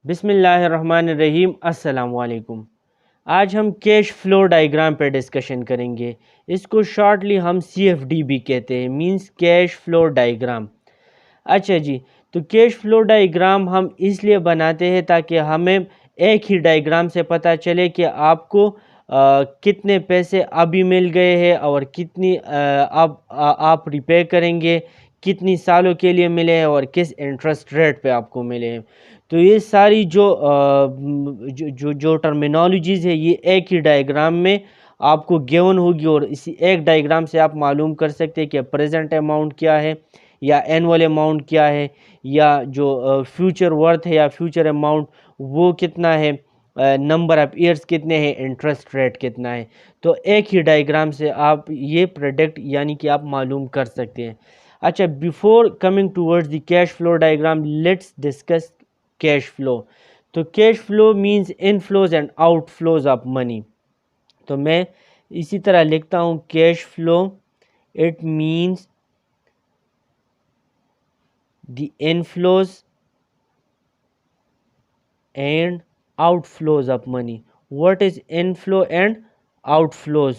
بسم اللہ الرحمن الرحیم، السلام علیکم۔ آج ہم کیش فلو ڈائیگرام پہ ڈسکشن کریں گے۔ اس کو شارٹلی ہم CFD بھی کہتے ہیں، مینس کیش فلو ڈائیگرام۔ اچھا جی، تو کیش فلو ڈائیگرام ہم اس لیے بناتے ہیں تاکہ ہمیں ایک ہی ڈائیگرام سے پتہ چلے کہ آپ کو کتنے پیسے ابھی مل گئے ہیں اور کتنی آپ ریپے کریں گے، کتنی سالوں کے لیے ملے ہیں اور کس انٹرسٹ ریٹ پہ آپ کو ملے ہیں۔ تو یہ ساری جو ٹرمینالوجیز ہے یہ ایک ہی ڈائیگرام میں آپ کو گیون ہوگی، اور اسی ایک ڈائیگرام سے آپ معلوم کر سکتے ہیں کہ پریزنٹ اماؤنٹ کیا ہے، یا اینول اماؤنٹ کیا ہے، یا جو فیوچر ورتھ ہے یا فیوچر اماؤنٹ وہ کتنا ہے، نمبر آف ایئرس کتنے ہیں، انٹرسٹ ریٹ کتنا ہے۔ تو ایک ہی ڈائیگرام سے آپ یہ پریڈکٹ یعنی کہ آپ معلوم کر سکتے ہیں۔ اچھا، before coming towards the cash flow diagram let's discuss cash flow. تو cash flow means inflows and outflows of money. تو میں اسی طرح لکھتا ہوں cash flow, it means the inflows and outflows of money. What is inflow and outflows؟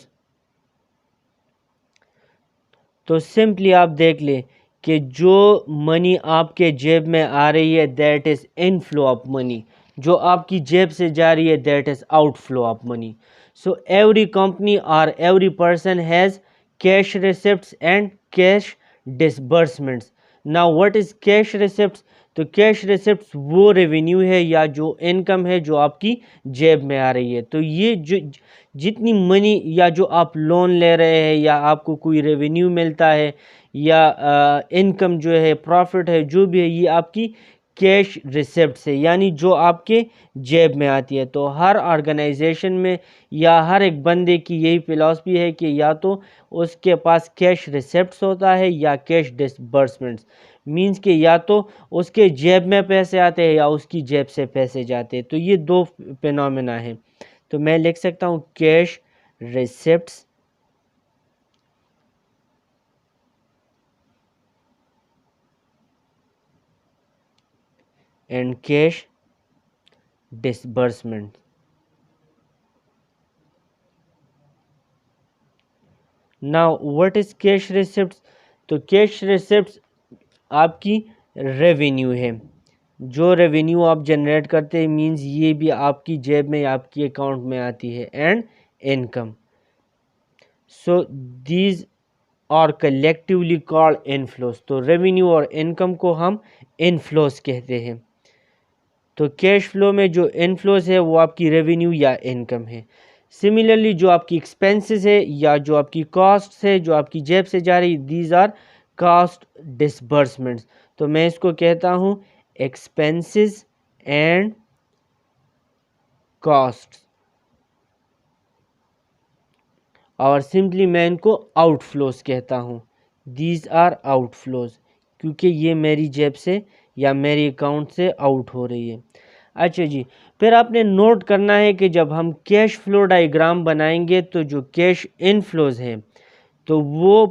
تو simply آپ دیکھ لیں کہ جو منی آپ کے جیب میں آ رہی ہے that is inflow of money، جو آپ کی جیب سے جا رہی ہے that is outflow of money۔ So every company or every person has cash receipts and cash disbursements۔ Now what is cash receipts؟ تو کیش ریسپٹس وہ ریونیو ہے یا جو انکم ہے جو آپ کی جیب میں آ رہی ہے۔ تو یہ جتنی منی یا جو آپ لون لے رہے ہیں یا آپ کو کوئی ریونیو ملتا ہے یا انکم جو ہے، پروفٹ ہے، جو بھی ہے، یہ آپ کی کیش ریسپٹس ہے، یعنی جو آپ کے جیب میں آتی ہے۔ تو ہر آرگنائزیشن میں یا ہر ایک بندے کی یہی فلاسفی ہے کہ یا تو اس کے پاس کیش ریسپٹس ہوتا ہے یا کیش ڈسبرسمنٹس، مینز کہ یا تو اس کے جیب میں پیسے آتے ہیں یا اس کی جیب سے پیسے جاتے ہیں۔ تو یہ دو فینومینا ہیں۔ تو میں لکھ سکتا ہوں cash ریسپٹس and cash disbursement. Now what is cash ریسپٹس؟ تو کیش ریسپٹس آپ کی ریونیو ہے، جو ریونیو آپ جنریٹ کرتے ہیں، مینز یہ بھی آپ کی جیب میں یا آپ کی اکاؤنٹ میں آتی ہے، اینڈ انکم۔ سو دیز اور کلیکٹیولی کالڈ انفلوز۔ تو ریونیو اور انکم کو ہم انفلوز کہتے ہیں۔ تو کیش فلو میں جو انفلوز ہے وہ آپ کی ریونیو یا انکم ہے۔ سملرلی جو آپ کی ایکسپینسز ہے یا جو آپ کی کاسٹ ہے جو آپ کی جیب سے جا رہی، دیز آر کاسٹ ڈسبرسمنٹس۔ تو میں اس کو کہتا ہوں ایکسپینسز اینڈ کاسٹ، اور سمپلی میں ان کو آؤٹ فلوز کہتا ہوں۔ دیز آر آؤٹ فلوز، کیونکہ یہ میری جیب سے یا میری اکاؤنٹ سے آؤٹ ہو رہی ہے۔ اچھا جی، پھر آپ نے نوٹ کرنا ہے کہ جب ہم کیش فلو ڈائیگرام بنائیں گے تو جو کیش انفلوز ہیں تو وہ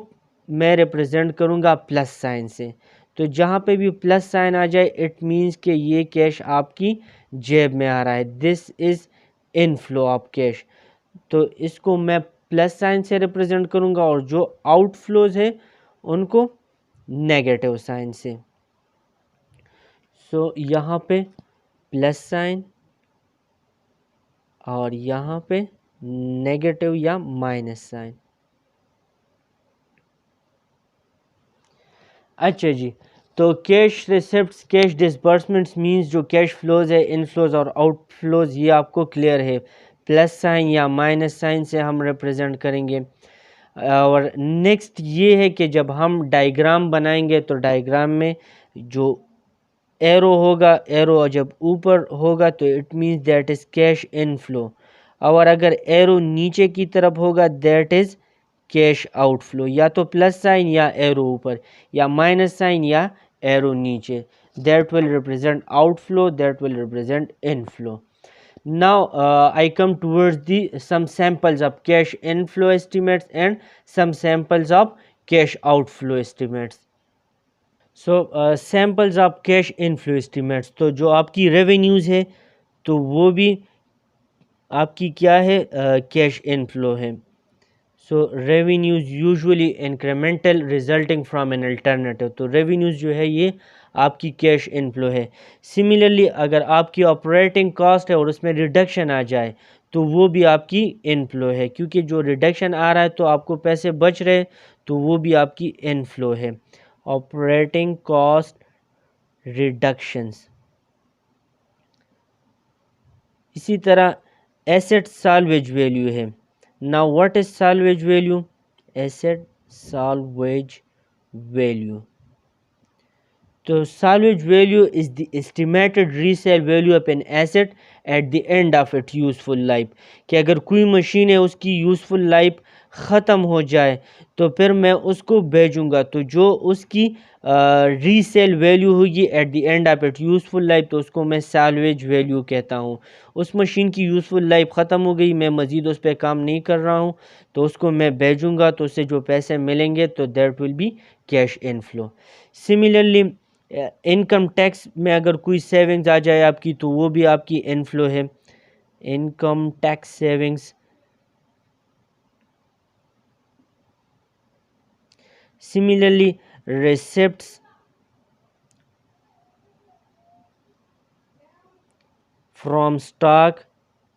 میں ریپرزینٹ کروں گا پلس سائن سے۔ تو جہاں پہ بھی پلس سائن آ جائے اٹ مینز کہ یہ کیش آپ کی جیب میں آ رہا ہے، دس از انفلو آف کیش۔ تو اس کو میں پلس سائن سے ریپرزینٹ کروں گا، اور جو آؤٹ فلوز ہے ان کو نیگیٹو سائن سے۔ سو یہاں پہ پلس سائن اور یہاں پہ نیگیٹو یا مائنس سائن۔ اچھا جی، تو cash receipts, cash disbursements means جو کیش فلوز ہے، انفلوز اور آؤٹ فلوز، یہ آپ کو کلیئر ہے۔ پلس سائن یا مائنس سائن سے ہم ریپرزینٹ کریں گے۔ اور نیکسٹ یہ ہے کہ جب ہم ڈائیگرام بنائیں گے تو ڈائیگرام میں جو ایرو ہوگا، ایرو جب اوپر ہوگا تو it means that is cash inflow, اور اگر ایرو نیچے کی طرف ہوگا that is cash outflow. یا تو پلس سائن یا ایرو اوپر، یا مائنس سائن یا ایرو نیچے، that will represent outflow, that will represent inflow. Now I come towards the some samples of cash inflow estimates and some samples of cash outflow estimates۔ So samples of cash inflow estimates, تو جو آپ کی revenues ہے تو وہ بھی آپ کی کیا ہے کیش انفلو ہے. So revenues usually incremental resulting from an alternative, تو ریونیوز جو ہے یہ آپ کی کیش انفلو ہے. سملرلی اگر آپ کی آپریٹنگ کاسٹ ہے اور اس میں ریڈکشن آ جائے تو وہ بھی آپ کی انفلو ہے، کیونکہ جو ریڈکشن آ رہا ہے تو آپ کو پیسے بچ رہے تو وہ بھی آپ کی انفلو ہے. Operating cost reductions. اسی طرح ایسٹ سالویج ویلیو ہے. Now what is salvage value? Asset salvage value. تو salvage value is the estimated resale value of an asset at the end of its useful life. کہ اگر کوئی machine ہے اس کی useful life ختم ہو جائے تو پھر میں اس کو بیچوں گا، تو جو اس کی ریسیل ویلیو ہوگی at the end of it useful life تو اس کو میں سیلویج ویلیو کہتا ہوں. اس مشین کی یوزفل لائف ختم ہو گئی، میں مزید اس پہ کام نہیں کر رہا ہوں تو اس کو میں بیچوں گا، تو اس سے جو پیسے ملیں گے تو that will be cash inflow. Similarly income tax میں اگر کوئی سیونگز آ جائے آپ کی تو وہ بھی آپ کی انفلو ہے. Income tax savings. Similarly receipts from stock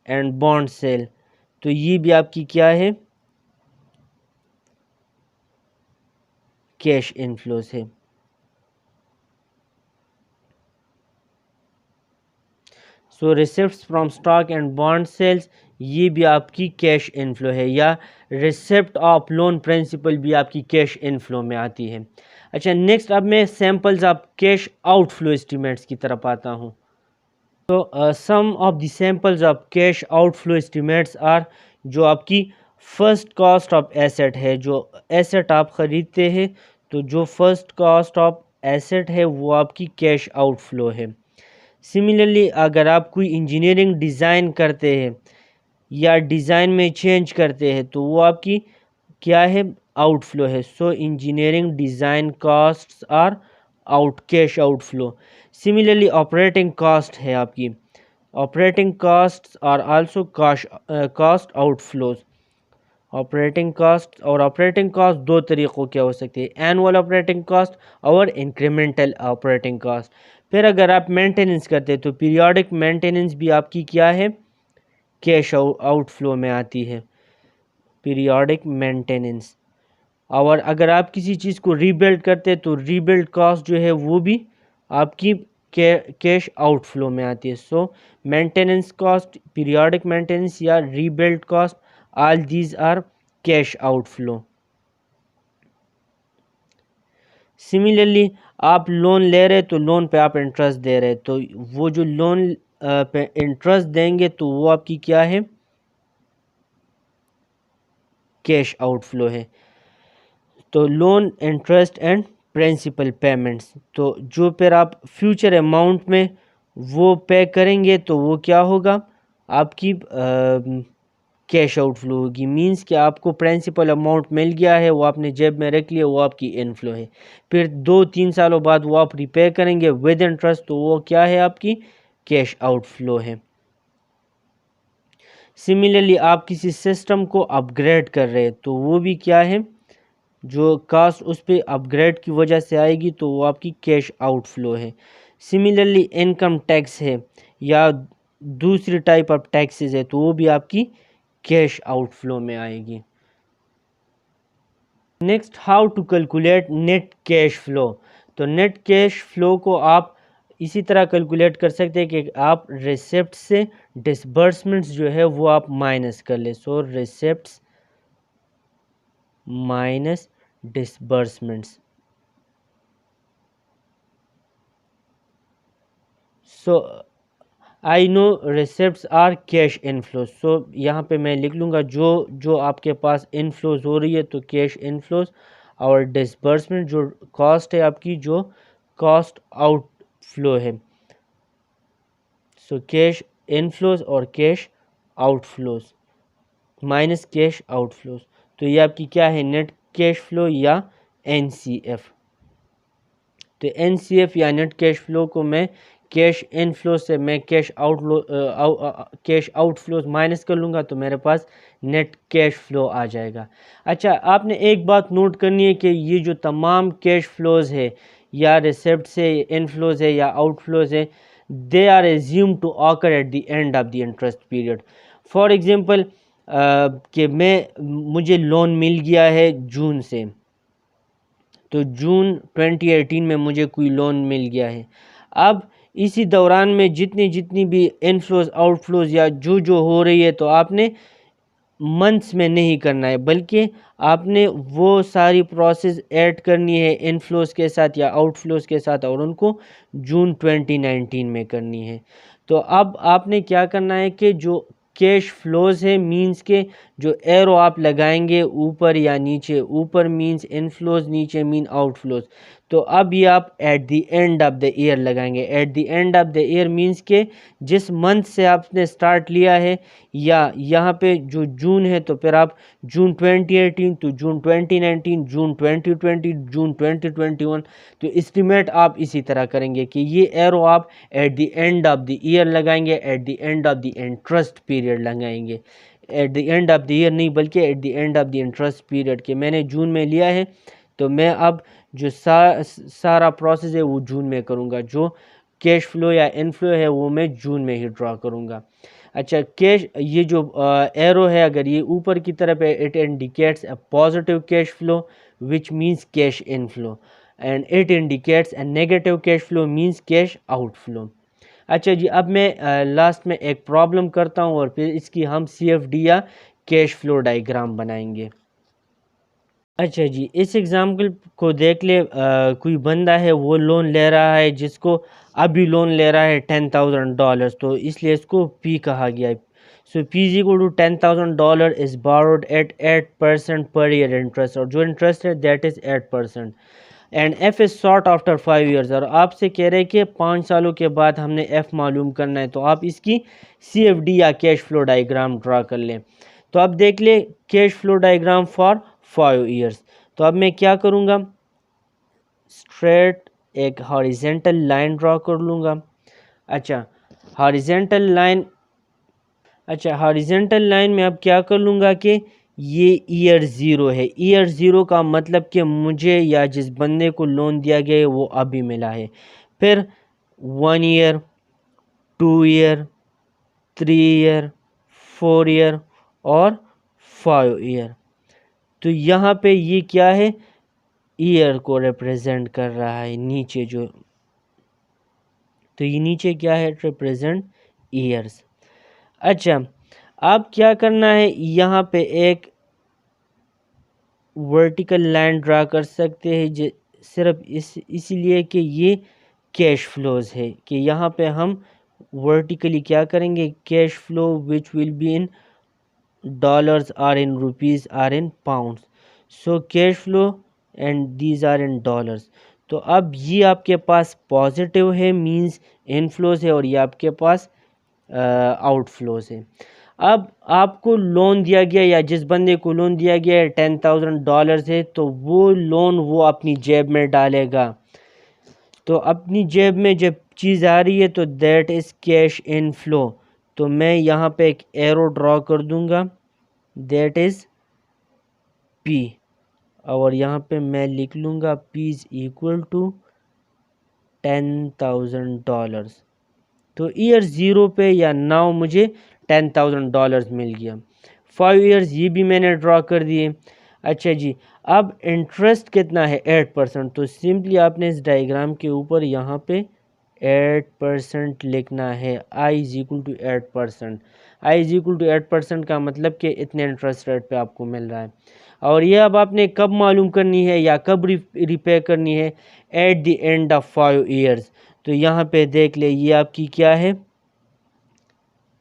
and bond sale, تو یہ بھی آپ کی کیا ہے کیش انفلوز ہے. So receipts from stock and bond sales یہ بھی آپ کی کیش انفلو ہے، یا ریسیپٹ آف لون پرنسپل بھی آپ کی کیش انفلو میں آتی ہے. اچھا نیکسٹ اب میں samples of cash outflow estimates کی طرف آتا ہوں. تو some of the samples of cash outflow estimates are, جو آپ کی فرسٹ کاسٹ آف ایسٹ ہے، جو ایسٹ آپ خریدتے ہیں تو جو فرسٹ کاسٹ آف ایسٹ ہے وہ آپ کی کیش آؤٹ فلو ہے. سملرلی اگر آپ کوئی انجینئرنگ ڈیزائن کرتے ہیں یا ڈیزائن میں چینج کرتے ہیں تو وہ آپ کی کیا ہے آؤٹ فلو ہے. So engineering design costs are out cash outflow. Similarly operating cost ہے آپ کی، operating cost are also cost outflows. Operating cost اور آپریٹنگ کاسٹ دو طریقوں کے ہو سکتے ہیں، اینول آپریٹنگ کاسٹ اور انکریمنٹل آپریٹنگ کاسٹ. پھر اگر آپ مینٹیننس کرتے ہیں تو پیریوڈک مینٹیننس بھی آپ کی کیا ہے کیش آؤٹ فلو میں آتی ہے، پیریوڈک مینٹیننس. اور اگر آپ کسی چیز کو ری بلڈ کرتے تو ری بلڈ کاسٹ جو ہے وہ بھی آپ کی کیش آؤٹ فلو میں آتی ہے. So maintenance cost, periodic maintenance یا rebuild cost, all these are cash outflow. Similarly آپ لون لے رہے تو لون پہ آپ انٹرسٹ دے رہے تو وہ جو لون پہ انٹرسٹ دیں گے تو وہ آپ کی کیا ہے کیش آؤٹ فلو ہے. تو loan interest and principal payments, تو جو پھر آپ فیوچر اماؤنٹ میں وہ پے کریں گے تو وہ کیا ہوگا آپ کی کیش آؤٹ فلو ہوگی. مینس کہ آپ کو پرنسپل اماؤنٹ مل گیا ہے، وہ آپ نے جیب میں رکھ لیا، وہ آپ کی انفلو ہے. پھر 2-3 سالوں بعد وہ آپ ریپے کریں گے ود انٹرسٹ تو وہ کیا ہے آپ کی کیش آؤٹ فلو ہے. سملرلی آپ کسی سسٹم کو اپ گریڈ کر رہے تو وہ بھی کیا ہے جو کاسٹ اس پہ اپ گریڈ کی وجہ سے آئے گی تو وہ آپ کی کیش آؤٹ فلو ہے. سملرلی انکم ٹیکس ہے یا دوسری ٹائپ آف ٹیکسز ہے تو وہ بھی آپ کی کیش آؤٹ فلو میں آئے گی. Next how to calculate net cash flow. تو نیٹ کیش فلو کو آپ اسی طرح کیلکولیٹ کر سکتے ہیں کہ آپ ریسیپٹ سے ڈسبرسمنٹس جو ہے وہ آپ مائنس کر لیں. So receipts minus disbursements. So I know receipts are cash inflows. So یہاں پہ میں لکھ لوں گا جو آپ کے پاس انفلوز ہو رہی ہے تو کیش انفلوز، اور ڈسبرسمنٹ جو کاسٹ ہے آپ کی جو کاسٹ آؤٹ فلو ہے. سو کیش انفلوز اور cash out flows minus cash out flows, تو یہ آپ کی کیا ہے نیٹ کیش فلو یا این سی ایف. تو NCF یا نیٹ کیش فلو کو میں کیش ان فلو سے میں کیش آؤٹ فلوز مائنس کر لوں گا تو میرے پاس نیٹ کیش فلو آ جائے گا. اچھا آپ نے ایک بات نوٹ کرنی ہے کہ یہ جو تمام کیش فلوز ہے یا ریسیپٹس ہے ان فلوز ہے یا آؤٹ فلوز ہے they are assumed to occur at the end of the interest period. For example کہ مجھے لون مل گیا ہے جون سے، تو جون 2018 میں مجھے کوئی لون مل گیا ہے. اب اسی دوران میں جتنی بھی انفلوز آؤٹ فلوز یا جو ہو رہی ہے تو آپ نے منتھس میں نہیں کرنا ہے، بلکہ آپ نے وہ ساری پروسیس ایڈ کرنی ہے انفلوز کے ساتھ یا آؤٹ فلوز کے ساتھ، اور ان کو جون 2019 میں کرنی ہے. تو اب آپ نے کیا کرنا ہے کہ جو کیش فلوز ہے مینس کے جو ایرو آپ لگائیں گے اوپر یا نیچے، اوپر مینس انفلوز، نیچے مین آؤٹ فلوز، تو اب یہ آپ at the end of the year لگائیں گے. At the end of the year means کہ جس منتھ سے آپ نے سٹارٹ لیا ہے، یا یہاں پہ جو جون ہے تو پھر آپ جون 2018 تو جون 2019، جون 2020، جون 2021، تو اسٹیمیٹ آپ اسی طرح کریں گے کہ یہ ایرو آپ at the end of the year لگائیں گے، at the end of the interest period لگائیں گے. At the end of the year نہیں بلکہ at the end of the interest period, کہ میں نے جون میں لیا ہے تو میں اب جو سارا پروسیس ہے وہ جون میں کروں گا، جو کیش فلو یا انفلو ہے وہ میں جون میں ہی ڈرا کروں گا. اچھا یہ جو ایرو ہے اگر یہ اوپر کی طرف ہے it indicates a positive cash flow which means cash inflow, and it indicates a negative cash flow means cash out flow. اچھا جی اب میں لاسٹ میں ایک پرابلم کرتا ہوں اور پھر اس کی ہم CFD یا کیش فلو ڈائیگرام بنائیں گے. اچھا جی اس ایگزامپل کو دیکھ لے، کوئی بندہ ہے وہ لون لے رہا ہے، جس کو ابھی لون لے رہا ہے $10,000، تو اس لیے اس کو P کہا گیا ہے. سو P is equal to $10,000 is borrowed at 8% per year interest، اور جو انٹرسٹ ہے that is 8%، and F is sought after 5 years، اور آپ سے کہہ رہے کہ 5 سالوں کے بعد ہم نے F معلوم کرنا ہے، تو آپ اس کی CFD یا کیش فلو ڈائیگرام ڈرا کر لیں. تو اب دیکھ لیں cash flow diagram for 5 years. تو اب میں کیا کروں گا، اسٹریٹ ایک ہاریزنٹل لائن ڈرا کر لوں گا. اچھا ہاریزنٹل لائن میں اب کیا کر لوں گا کہ یہ ایئر 0 ہے. ایئر 0 کا مطلب کہ مجھے یا جس بندے کو لون دیا گیا ہے وہ ابھی ملا ہے. پھر 1 ایئر، 2 ایئر، 3 ایئر، 4 ایئر اور 5 ایئر. تو یہاں پہ یہ کیا ہے، ایئر کو ریپریزنٹ کر رہا ہے نیچے جو، تو یہ نیچے کیا ہے، ریپریزنٹ ایئرس. اچھا اب کیا کرنا ہے، یہاں پہ ایک ورٹیکل لائن ڈرا کر سکتے ہیں صرف اس لیے کہ یہ کیش فلوز ہے، کہ یہاں پہ ہم ورٹیکلی کیا کریں گے، cash flow which will be in dollars are in rupees are in pounds، so cash flow and these are in dollars. تو اب یہ آپ کے پاس پازیٹیو ہے مینس انفلوز ہے، اور یہ آپ کے پاس آؤٹ فلوز ہے. اب آپ کو لون دیا گیا یا جس بندے کو لون دیا گیا ہے $10,000 ہے، تو وہ لون وہ اپنی جیب میں ڈالے گا. تو اپنی جیب میں جب چیز آ رہی ہے تو that is cash in flow. تو میں یہاں پہ ایک ایرو ڈرا کر دوں گا دیٹ از P، اور یہاں پہ میں لکھ لوں گا P is equal to $10,000. تو ایئر 0 پہ یا ناؤ مجھے $10,000 مل گیا. 5 ایئرز یہ بھی میں نے ڈرا کر دیے. اچھا جی اب انٹرسٹ کتنا ہے، 8%. تو سمپلی آپ نے اس ڈائیگرام کے اوپر یہاں پہ 8% لکھنا ہے. I is equal to 8%. I is equal to 8% کا مطلب کہ اتنے انٹرسٹ ریٹ پہ آپ کو مل رہا ہے. اور یہ اب آپ نے کب معلوم کرنی ہے یا کب ریپے کرنی ہے، at the end of 5 years. تو یہاں پہ دیکھ لیں یہ آپ کی کیا ہے،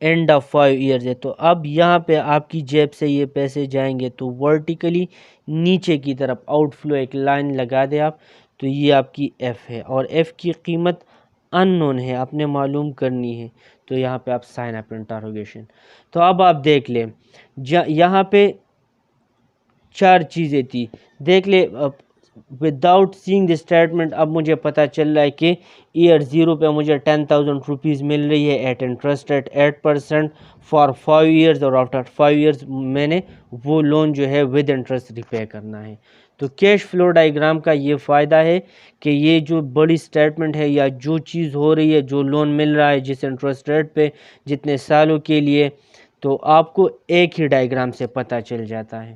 اینڈ آف 5 ایئرز ہے. تو اب یہاں پہ آپ کی جیب سے یہ پیسے جائیں گے تو ورٹیکلی نیچے کی طرف آؤٹ فلو ایک لائن لگا دیں آپ. تو یہ آپ کی F ہے، اور F کی قیمت ان نون ہے، آپ نے معلوم کرنی ہے. تو یہاں پہ آپ سائن اپ انٹروگیشن. تو اب آپ دیکھ لیں یہاں پہ 4 چیزیں تھی، دیکھ لیں وداؤٹ سینگ دی اسٹیٹمنٹ اب مجھے پتہ چل رہا ہے کہ ایئر 0 پہ مجھے 10,000 روپیز مل رہی ہے at interest at 8% for 5 years, اور آفٹر 5 ایئرز میں نے وہ لون جو ہے ود انٹرسٹ ریپے کرنا ہے۔ تو کیش فلو ڈائیگرام کا یہ فائدہ ہے کہ یہ جو بڑی اسٹیٹمنٹ ہے یا جو چیز ہو رہی ہے، جو لون مل رہا ہے جس انٹرسٹ ریٹ پہ جتنے سالوں کے لیے، تو آپ کو ایک ہی ڈائیگرام سے پتہ چل جاتا ہے۔